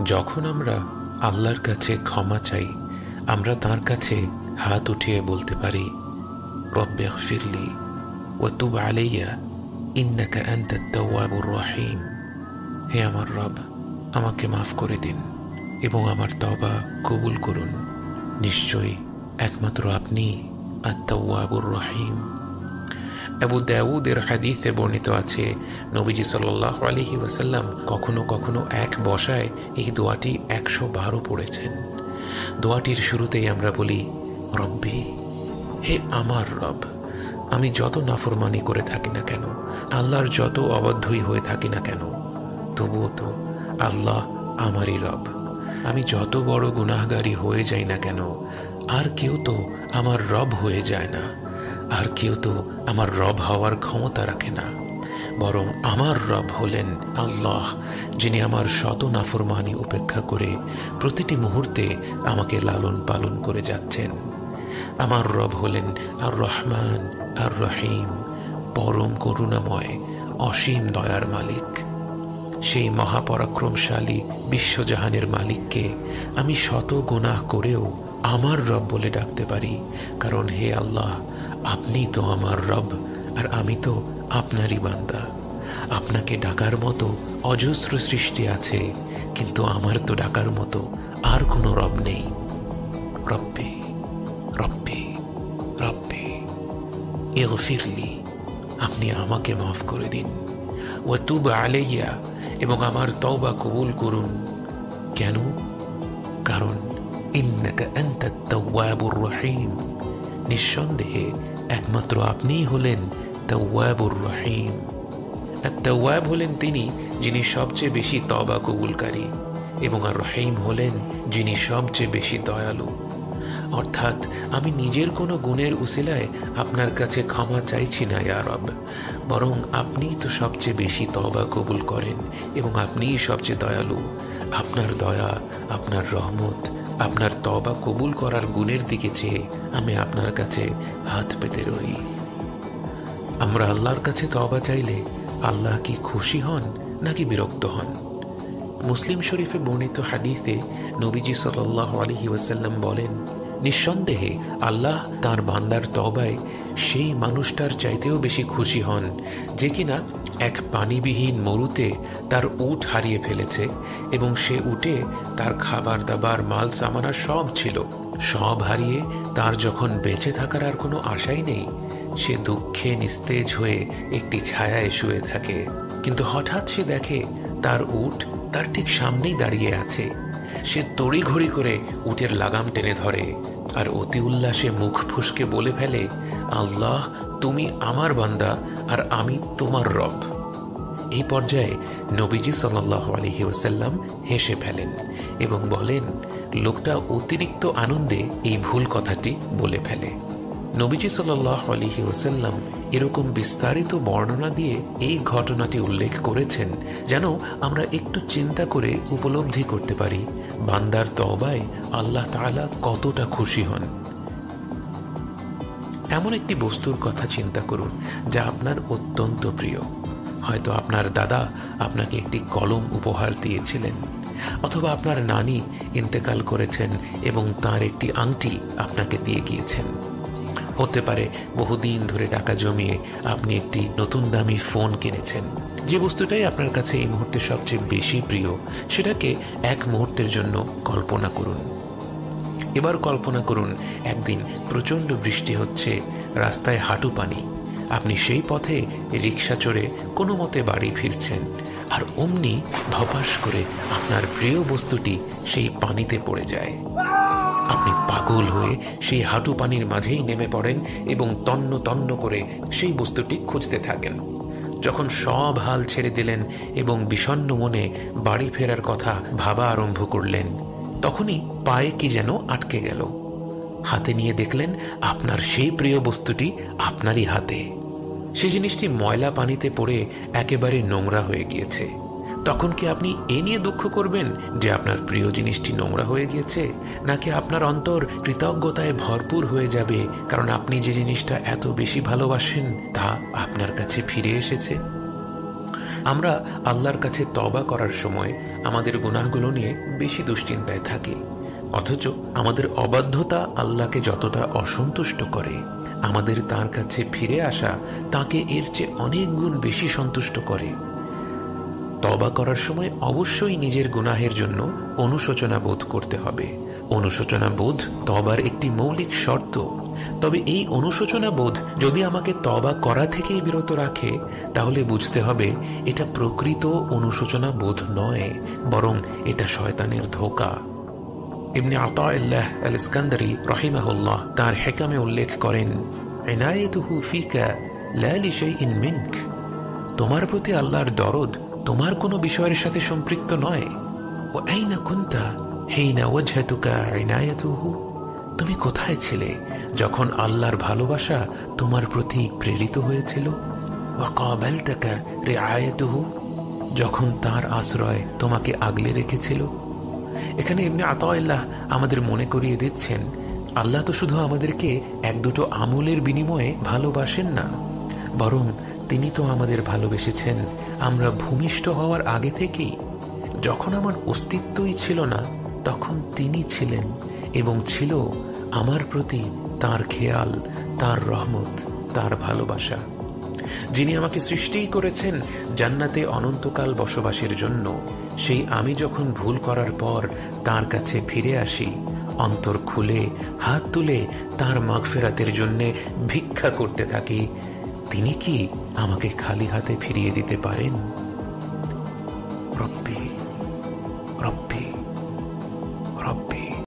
যখন আমরা আল্লাহর কাছে ক্ষমা চাই, আমরা তাঁর কাছে হাত উঠিয়ে বলতে পারি, রব্বি ইগফিরলি ওয়া তুব আলাইয়া ইন্নাকা আনতাত তাওয়াবুর রহিম। হে আমার রব, আমাকে মাফ করে দিন এবং আমার তওবা কবুল করুন। নিশ্চয়ই একমাত্র আপনি আত-তাওয়াবুর রহিম। আবু দাউদের হাদিসে বর্ণিত আছে, নবীজি সাল্লাল্লাহু আলাইহি ওয়াসাল্লাম কখনো কখনো এক বসায় এই দোয়াটি 112 পড়েছেন। দোয়াটির শুরুতেই আমরা বলি, রব্বি, হে আমার রব, আমি যত নাফরমানি করে থাকি না কেন, আল্লাহর যত অবাধ্যই হয়ে থাকি না কেন, তবুও তো আল্লাহ আমারই রব। আমি যত বড় গুনাহগারি হয়ে যাই না কেন, আর কেউ তো আমার রব হয়ে যায় না, আর কেউ তো আমার রব হওয়ার ক্ষমতা রাখে না। বরং আমার রব হলেন আল্লাহ, যিনি আমার শত নাফরমানি উপেক্ষা করে প্রতিটি মুহূর্তে আমাকে লালন পালন করে যাচ্ছেন। আমার রব হলেন আর রহমান আর রহিম, পরম করুণাময়, অসীম দয়ার মালিক। সেই মহাপরাক্রমশালী বিশ্বজাহানের মালিককে আমি শত গুনাহ করেও আমার রব বলে ডাকতে পারি, কারণ হে আল্লাহ, আপনি তো আমার রব, আর আমি তো আপনারই বান্দা। আপনাকে ডাকার মতো অজস্র সৃষ্টি আছে, কিন্তু আমার তো ডাকার মতো আর কোনো রব নেই। রব্বি রব্বি রব্বি ইগফিরলি, আপনি আমাকে মাফ করে দিন। ওয়া তুব আলাইয়া, এবং আমার তওবা কবুল করুন। কেন? কারণ ইন্নাকা আনতাত তাওয়াবুর রহিম, নিঃসন্দেহে একমাত্র আপনিই হলেন তাওয়াবুর রহিম। আর তাওয়াব হলেন তিনি যিনি সবচেয়ে বেশি তওবা কবুলকারী, এবং আর রহিম হলেন যিনি সবচেয়ে বেশি দয়ালু। অর্থাৎ আমি নিজের কোনো গুণের উসিলায় আপনার কাছে ক্ষমা চাইছি না ইয়া রব, বরং আপনিই তো সবচেয়ে বেশি তওবা কবুল করেন এবং আপনিই সবচেয়ে দয়ালু। আপনার দয়া, আপনার রহমত, আপনার তওবা কবুল করার গুণের দিকে চেয়ে আমি আপনার কাছে হাত পেতে রই। আমরা আল্লাহর কাছে তওবা চাইলে আল্লাহ কি খুশি হন নাকি বিরক্ত হন? মুসলিম শরীফে বর্ণিত হাদিসে নবীজি সাল্লাল্লাহু আলাইহি ওয়াসাল্লাম বলেন, নিঃসন্দেহে আল্লাহ তার বান্দার তওবায় সেই মানুষটার চাইতেও বেশি খুশি হন যে কিনা এক পানিবিহীন মরুতে তার উট হারিয়ে ফেলেছে, এবং সে উটে তার খাবার দাবার মাল সামানা সব ছিল। সব হারিয়ে তার যখন বেঁচে থাকার আর কোনো আশাই নেই, সে দুঃখে নিস্তেজ হয়ে একটি ছায়ায় শুয়ে থাকে। কিন্তু হঠাৎ সে দেখে তার উট তার ঠিক সামনেই দাঁড়িয়ে আছে। সে তড়িঘড়ি করে উটের লাগাম টেনে ধরে আর অতি উল্লাসে মুখ ফুসকে বলে ফেলে, আল্লাহ, তুমি আমার বান্দা আর আমি তোমার রব। এই পর্যায়ে নবীজি সাল্লাল্লাহু আলাইহি ওয়াসাল্লাম হেসে ফেলেন এবং বলেন, লোকটা অতিরিক্ত আনন্দে এই ভুল কথাটি বলে ফেলে। নবীজি সাল্লাল্লাহু আলাইহি ওয়াসাল্লাম এরকম বিস্তারিত বর্ণনা দিয়ে এই ঘটনাটি উল্লেখ করেছেন যেন আমরা একটু চিন্তা করে উপলব্ধি করতে পারি বান্দার তওবায় আল্লাহ তাআলা কতটা খুশি হন। এমন একটি বস্তুর কথা চিন্তা করুন যা আপনার অত্যন্ত প্রিয়। হয়তো আপনার দাদা আপনাকে একটি কলম উপহার দিয়েছিলেন, অথবা আপনার নানি ইন্তেকাল করেছেন এবং তার একটি আংটি আপনাকে দিয়ে গিয়েছেন। হতে পারে বহুদিন ধরে টাকা জমিয়ে আপনি একটি নতুন দামি ফোন কিনেছেন। যে বস্তুটাই আপনার কাছে এই মুহূর্তে সবচেয়ে বেশি প্রিয়, সেটাকে এক মুহূর্তের জন্য কল্পনা করুন। এবার কল্পনা করুন একদিন প্রচণ্ড বৃষ্টি হচ্ছে, রাস্তায় হাঁটু পানি। আপনি সেই পথে রিক্সা চড়ে কোনো মতে বাড়ি ফিরছেন, আর অমনি ধপাস করে আপনার প্রিয় বস্তুটি সেই পানিতে পড়ে যায়। আপনি পাগল হয়ে সেই হাঁটু পানির মাঝেই নেমে পড়েন এবং তন্ন তন্ন করে সেই বস্তুটি খুঁজতে থাকেন। যখন সব হাল ছেড়ে দিলেন এবং বিষণ্ণ মনে বাড়ি ফেরার কথা ভাবা আরম্ভ করলেন, তখনই পায়ে কি যেন আটকে গেল। হাতে নিয়ে দেখলেন আপনার সেই প্রিয় বস্তুটি আপনারই হাতে। সেই জিনিসটি ময়লা পানিতে পড়ে একেবারে নোংরা হয়ে গিয়েছে। তখন কি আপনি এ নিয়ে দুঃখ করবেন যে আপনার প্রিয় জিনিসটি নোংরা হয়ে গিয়েছে, নাকি আপনার অন্তর কৃতজ্ঞতায় ভরপুর হয়ে যাবে কারণ আপনি যে জিনিসটা এত বেশি ভালোবাসেন তা আপনার কাছে ফিরে এসেছে? আমরা আল্লাহর কাছে তওবা করার সময় আমাদের গুনাহগুলো নিয়ে বেশি দুশ্চিন্তায় থাকি, অথচ আমাদের অবাধ্যতা আল্লাহকে যতটা অসন্তুষ্ট করে, আমাদের তার কাছে ফিরে আসা তাকে এর চেয়ে অনেক গুণ বেশি সন্তুষ্ট করে। তওবা করার সময় অবশ্যই নিজের গুনাহের জন্য অনুশোচনা বোধ করতে হবে। অনুশোচনা বোধ তওবার একটি মৌলিক শর্ত। তবে এই অনুশোচনা বোধ যদি আমাকে তওবা করা থেকেই বিরত রাখে, তাহলে বুঝতে হবে এটা প্রকৃত অনুশোচনা বোধ নয়, বরং এটা শয়তানের ধোঁকা। ইবনে আতাউল্লাহ আল ইস্কান্দারি রাহিমাহুল্লাহ তার হিকামে উল্লেখ করেন, ইনায়াতুহু ফিকা লা লিশাইইন মিনক, তোমার প্রতি আল্লাহর দরদ তোমার কোনো বিষয়ের সাথে সম্পৃক্ত নয়। ওয়া আইনা কুনতা হিনা ওয়াজহাতুকা ইনায়াতুহু, তুমি কোথায় ছিলে যখন আল্লাহর ভালোবাসা তোমার প্রতি প্রেরিত হয়েছিল? ওয়া কাবালতাকা রিআয়াতুহু, যখন তার আশ্রয় তোমাকে আগলে রেখেছিল। এখানে ইবনে আতাউল্লাহ আমাদের মনে করিয়ে দিচ্ছেন, আল্লাহ তো শুধু আমাদেরকে এক দুটো আমলের বিনিময়ে ভালোবাসেন না, বরং তিনি তো আমাদের ভালোবেসেছেন আমরা ভূমিষ্ঠ হওয়ার আগে থেকেই। যখন আমার অস্তিত্বই ছিল না, তখন তিনি ছিলেন এবং ছিল আমার প্রতি তার খেয়াল, তার রহমত, তার ভালোবাসা। যিনি আমাকে সৃষ্টিই করেছেন জান্নাতে অনন্তকাল বসবাসের জন্য, সেই আমি যখন ভুল করার পর তার কাছে ফিরে আসি, অন্তর খুলে হাত তুলে তার মাগফিরাতের জন্য ভিক্ষা করতে থাকি, তিনি কি আমাকে খালি হাতে ফিরিয়ে দিতে পারেন? রব্বি রব্বি